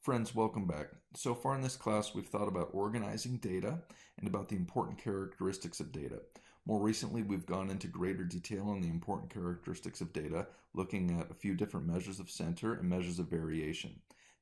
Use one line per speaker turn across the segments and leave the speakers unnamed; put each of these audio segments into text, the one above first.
Friends, welcome back. So far in this class, we've thought about organizing data and about the important characteristics of data. More recently, we've gone into greater detail on the important characteristics of data, looking at a few different measures of center and measures of variation.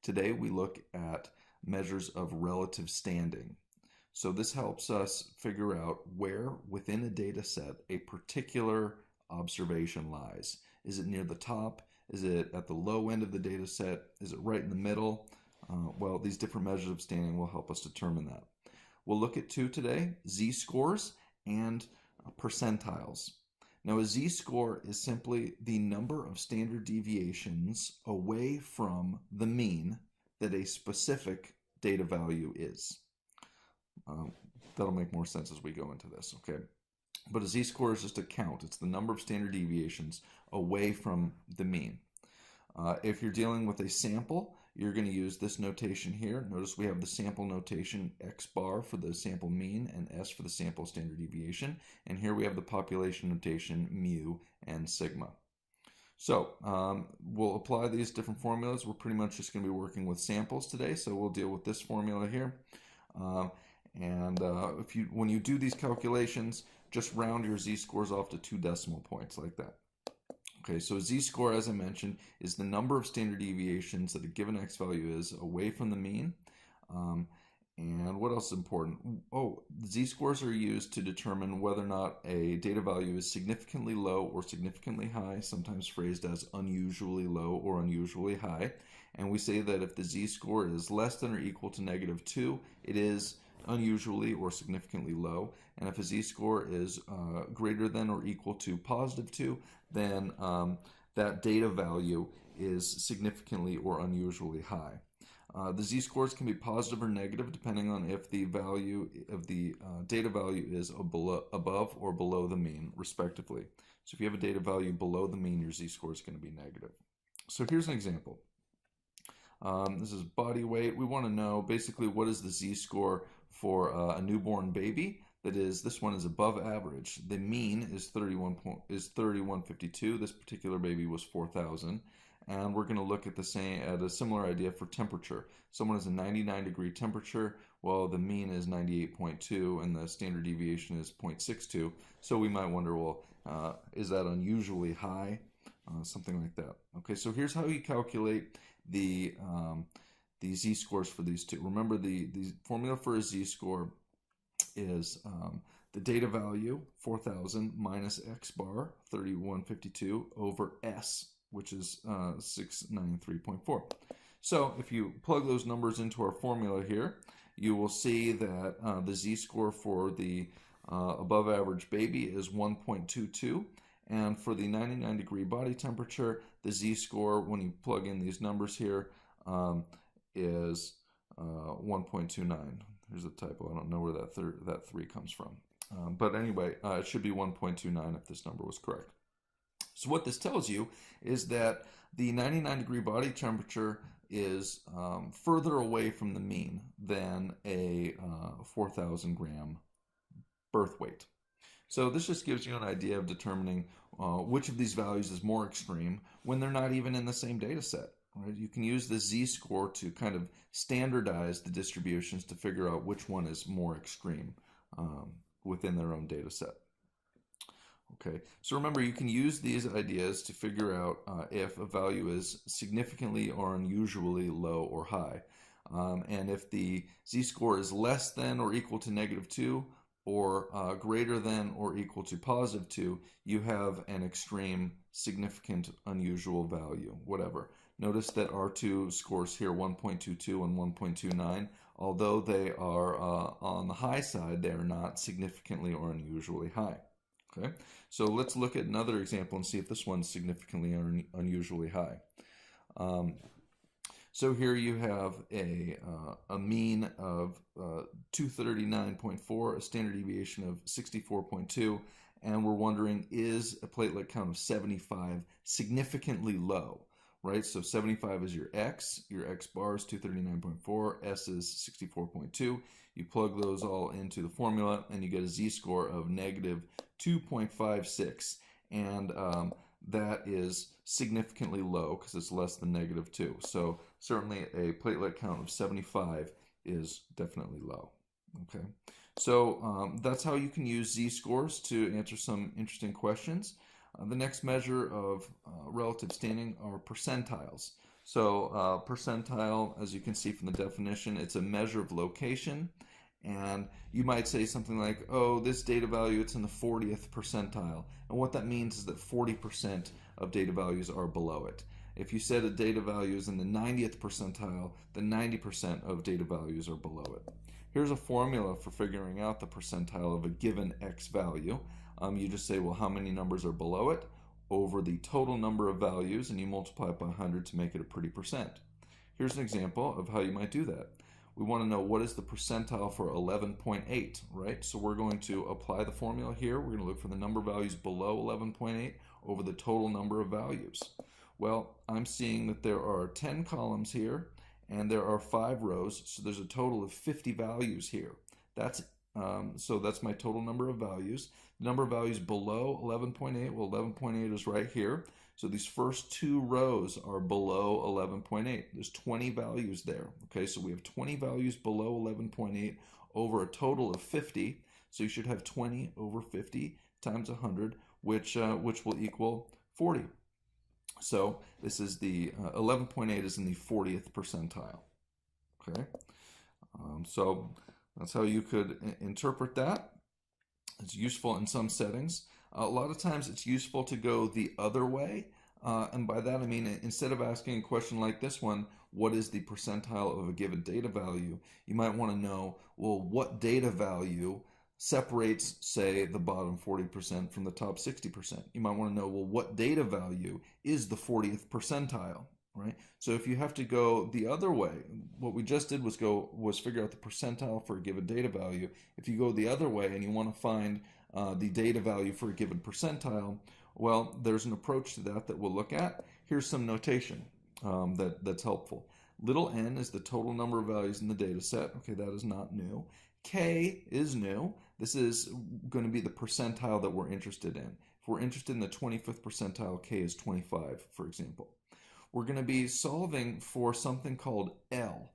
Today, we look at measures of relative standing. So this helps us figure out where within a data set a particular observation lies. Is it near the top? Is it at the low end of the data set? Is it right in the middle? Well, these different measures of standing will help us determine that. We'll look at two today, z-scores and percentiles. Now, a z-score is simply the number of standard deviations away from the mean that a specific data value is. That'll make more sense as we go into this, okay? But a z-score is just a count. It's the number of standard deviations away from the mean. If you're dealing with a sample, you're going to use this notation here. Notice we have the sample notation x bar for the sample mean and s for the sample standard deviation. And here we have the population notation mu and sigma. So we'll apply these different formulas. We're pretty much just going to be working with samples today, so we'll deal with this formula here. When you do these calculations, just round your z-scores off to 2 decimal points like that. Okay, so z-score, as I mentioned, is the number of standard deviations that a given x value is away from the mean. And what else is important? Oh, z-scores are used to determine whether or not a data value is significantly low or significantly high, sometimes phrased as unusually low or unusually high. And we say that if the z-score is less than or equal to -2, it is unusually or significantly low. And if a z-score is greater than or equal to +2, then that data value is significantly or unusually high. The z-scores can be positive or negative depending on if the value of the data value is above or below the mean, respectively. So if you have a data value below the mean, your z-score is going to be negative. So here's an example. This is body weight. We want to know basically what is the z-score for a newborn baby. That is, this one is above average. The mean is 3152. This particular baby was 4,000. And we're going to look at a similar idea for temperature. Someone has a 99-degree temperature. Well, the mean is 98.2 and the standard deviation is 0.62. So we might wonder, well, is that unusually high? Something like that. Okay, so here's how you calculate the z-scores for these two. Remember, the formula for a z-score is the data value, 4,000, minus x bar, 3152, over s, which is 693.4. So if you plug those numbers into our formula here, you will see that the z-score for the above average baby is 1.22. And for the 99-degree body temperature, the z-score, when you plug in these numbers here, is 1.29. Here's a typo. I don't know where that 3 comes from. But anyway, it should be 1.29 if this number was correct. So what this tells you is that the 99-degree body temperature is further away from the mean than a 4,000 gram birth weight. So this just gives you an idea of determining which of these values is more extreme when they're not even in the same data set. Right? You can use the z-score to kind of standardize the distributions to figure out which one is more extreme within their own data set. Okay, so remember, you can use these ideas to figure out if a value is significantly or unusually low or high. And if the z-score is less than or equal to -2 or greater than or equal to +2, you have an extreme, significant, unusual value, whatever. Notice that our two scores here, 1.22 and 1.29, although they are on the high side, they are not significantly or unusually high. Okay, so let's look at another example and see if this one's significantly or unusually high. So here you have a mean of 239.4, a standard deviation of 64.2, and we're wondering, is a platelet count of 75 significantly low? Right, so 75 is your x bar is 239.4, s is 64.2. You plug those all into the formula and you get a z-score of -2.56. And that is significantly low because it's less than -2. So certainly a platelet count of 75 is definitely low. Okay, so that's how you can use z-scores to answer some interesting questions. The next measure of relative standing are percentiles. So percentile, as you can see from the definition, it's a measure of location. And you might say something like, oh, this data value, it's in the 40th percentile. And what that means is that 40% of data values are below it. If you said a data value is in the 90th percentile, then 90% of data values are below it. Here's a formula for figuring out the percentile of a given x value. You just say, well, how many numbers are below it over the total number of values, and you multiply it by 100 to make it a pretty percent. Here's an example of how you might do that. We want to know what is the percentile for 11.8, right? So we're going to apply the formula here. We're going to look for the number of values below 11.8 over the total number of values. Well, I'm seeing that there are 10 columns here and there are 5 rows, so there's a total of 50 values here. So that's my total number of values. The number of values below 11.8, well, 11.8 is right here. So these first 2 rows are below 11.8. There's 20 values there. Okay, so we have 20 values below 11.8 over a total of 50. So you should have 20 over 50 times 100, which will equal 40. So this is the 11.8 is in the 40th percentile. Okay, so that's how you could interpret that. It's useful in some settings. A lot of times it's useful to go the other way. And by that I mean, instead of asking a question like this one, what is the percentile of a given data value, you might want to know, well, what data value separates, say, the bottom 40% from the top 60%. You might want to know, well, what data value is the 40th percentile, right? So if you have to go the other way, what we just did was figure out the percentile for a given data value. If you go the other way and you want to find the data value for a given percentile, well, there's an approach to that we'll look at. Here's some notation that's helpful. Little n is the total number of values in the data set. Okay, that is not new. K is new. This is going to be the percentile that we're interested in. If we're interested in the 25th percentile, K is 25, for example. We're going to be solving for something called L.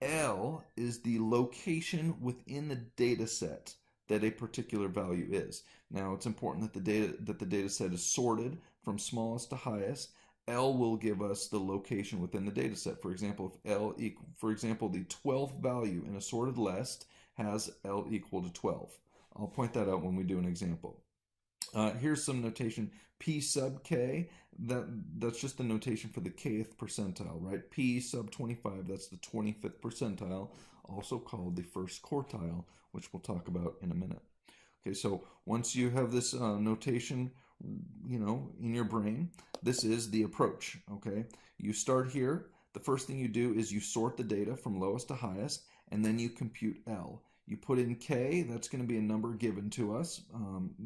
L is the location within the data set that a particular value is. Now, it's important that the data set is sorted from smallest to highest. L will give us the location within the data set. For example, if for example, the 12th value in a sorted list has L equal to 12. I'll point that out when we do an example. Here's some notation. P sub k, that's just the notation for the kth percentile, right? P sub 25, that's the 25th percentile, also called the first quartile, which we'll talk about in a minute. Okay, so once you have this notation, in your brain, this is the approach, okay? You start here. The first thing you do is you sort the data from lowest to highest, and then you compute L. You put in K, that's going to be a number given to us.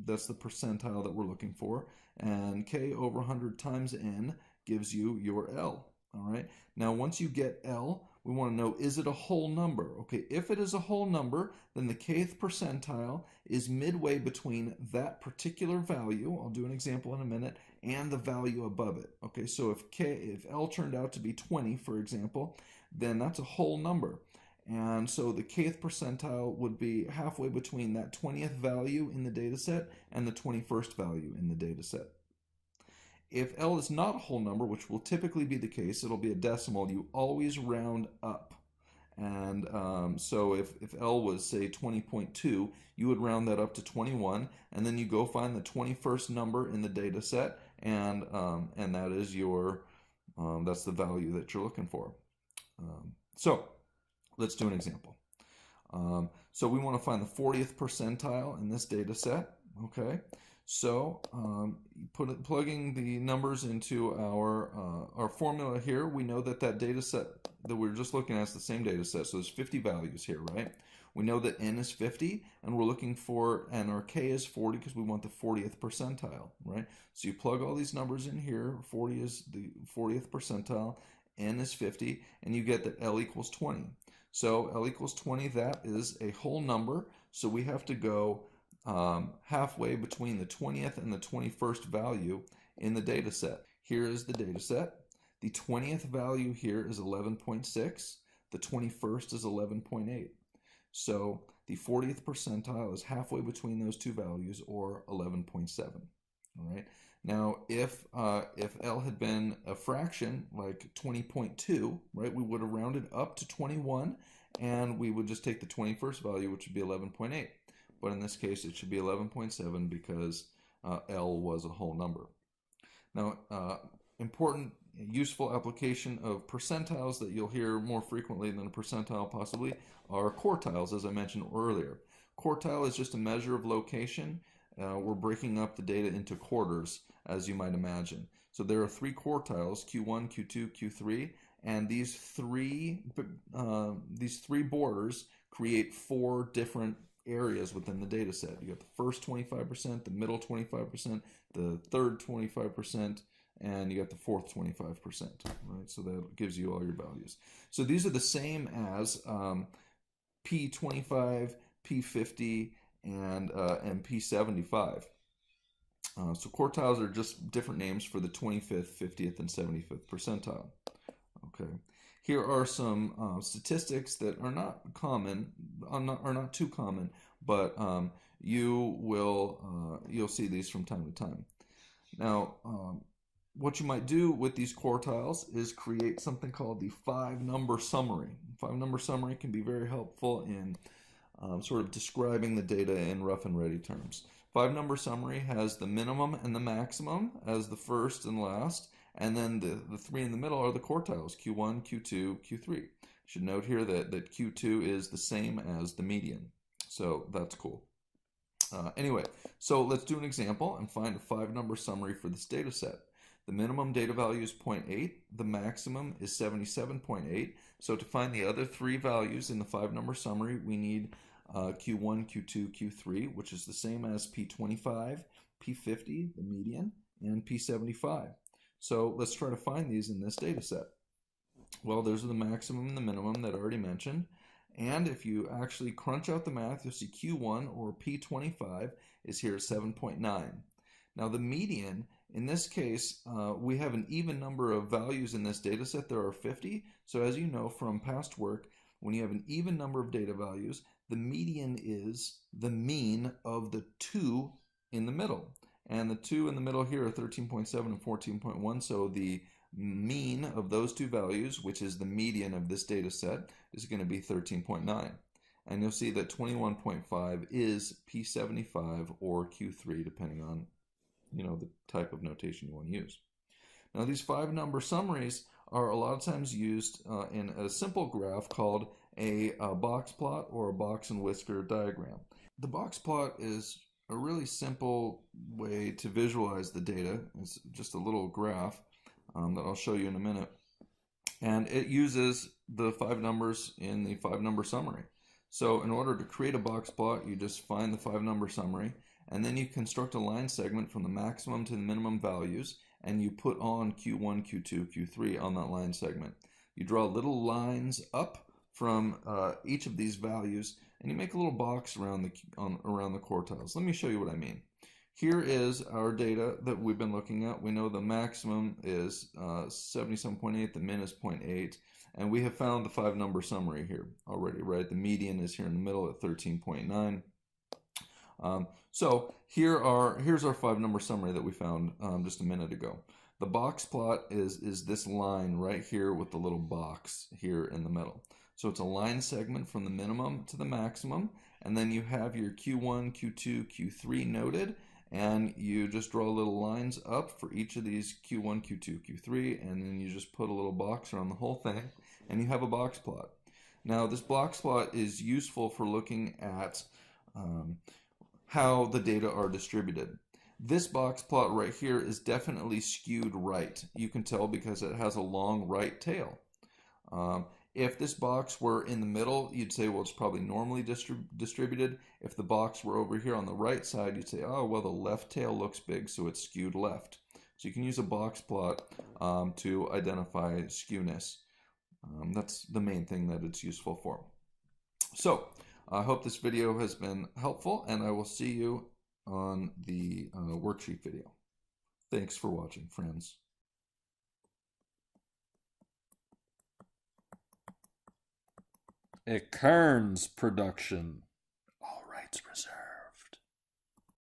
That's the percentile that we're looking for. And K over 100 times N gives you your L. All right. Now, once you get L, we want to know, is it a whole number? Okay, if it is a whole number, then the kth percentile is midway between that particular value, I'll do an example in a minute, and the value above it. Okay, so if L turned out to be 20, for example, then that's a whole number. And so the kth percentile would be halfway between that 20th value in the data set and the 21st value in the data set. If L is not a whole number, which will typically be the case, it'll be a decimal, you always round up. And so if L was, say, 20.2, you would round that up to 21, and then you go find the 21st number in the data set, and that is that's the value that you're looking for. So let's do an example. So we want to find the 40th percentile in this data set, okay? So plugging the numbers into our formula here, we know that data set that we were just looking at is the same data set. So there's 50 values here, right? We know that n is 50, and we're looking for, and our k is 40 because we want the 40th percentile, right? So you plug all these numbers in here. 40 is the 40th percentile, n is 50, and you get that L equals 20. So L equals 20, that is a whole number. So we have to go halfway between the 20th and the 21st value in the data set. Here is the data set. The 20th value here is 11.6. The 21st is 11.8. So the 40th percentile is halfway between those two values, or 11.7. All right. Now, if L had been a fraction, like 20.2, right, we would have rounded up to 21, and we would just take the 21st value, which would be 11.8. But in this case, it should be 11.7 because L was a whole number. Now, important, useful application of percentiles that you'll hear more frequently than a percentile possibly are quartiles, as I mentioned earlier. Quartile is just a measure of location. We're breaking up the data into quarters, as you might imagine. So there are three quartiles, Q1, Q2, Q3, and these three borders create four different areas within the data set. You got the first 25%, the middle 25%, the third 25%, and you got the fourth 25%, right? So that gives you all your values. So these are the same as P25, P50, and P75. So quartiles are just different names for the 25th, 50th, and 75th percentile. Okay. Here are some statistics that are not common, are not too common, but you'll see these from time to time. Now, what you might do with these quartiles is create something called the 5-number summary. 5-number summary can be very helpful in sort of describing the data in rough and ready terms. 5-number summary has the minimum and the maximum as the first and last, and then the three in the middle are the quartiles, Q1, Q2, Q3. You should note here that Q2 is the same as the median, so that's cool. Anyway, so let's do an example and find a 5-number summary for this data set. The minimum data value is 0.8, the maximum is 77.8, so to find the other three values in the 5-number summary, we need Q1, Q2, Q3, which is the same as P25, P50, the median, and P75. So let's try to find these in this data set. Well, those are the maximum and the minimum that I already mentioned. And if you actually crunch out the math, you'll see Q1, or P25, is here at 7.9. Now the median, in this case, we have an even number of values in this data set. There are 50. So as you know from past work, when you have an even number of data values, the median is the mean of the two in the middle. And the two in the middle here are 13.7 and 14.1. So the mean of those two values, which is the median of this data set, is going to be 13.9. And you'll see that 21.5 is P75 or Q3, depending on the type of notation you want to use. Now these 5-number summaries are a lot of times used in a simple graph called a box plot or a box and whisker diagram. The box plot is a really simple way to visualize the data. It's just a little graph that I'll show you in a minute. And it uses the 5 numbers in the 5-number summary. So in order to create a box plot, you just find the 5-number summary, and then you construct a line segment from the maximum to the minimum values, and you put on Q1, Q2, Q3 on that line segment. You draw little lines up from each of these values, and you make a little box around the quartiles. Let me show you what I mean. Here is our data that we've been looking at. We know the maximum is 77.8, the min is 0.8, and we have found the 5-number summary here already, right? The median is here in the middle at 13.9. So here's our 5-number summary that we found just a minute ago. The box plot is this line right here with the little box here in the middle. So it's a line segment from the minimum to the maximum, and then you have your Q1, Q2, Q3 noted, and you just draw little lines up for each of these Q1, Q2, Q3, and then you just put a little box around the whole thing, and you have a box plot. Now this box plot is useful for looking at how the data are distributed. This box plot right here is definitely skewed right. You can tell because it has a long right tail. If this box were in the middle, you'd say, well, it's probably normally distributed. If the box were over here on the right side, you'd say, oh, well, the left tail looks big, so it's skewed left. So you can use a box plot to identify skewness. That's the main thing that it's useful for. So I hope this video has been helpful, and I will see you on the worksheet video. Thanks for watching, friends. A Kearns production. All rights reserved.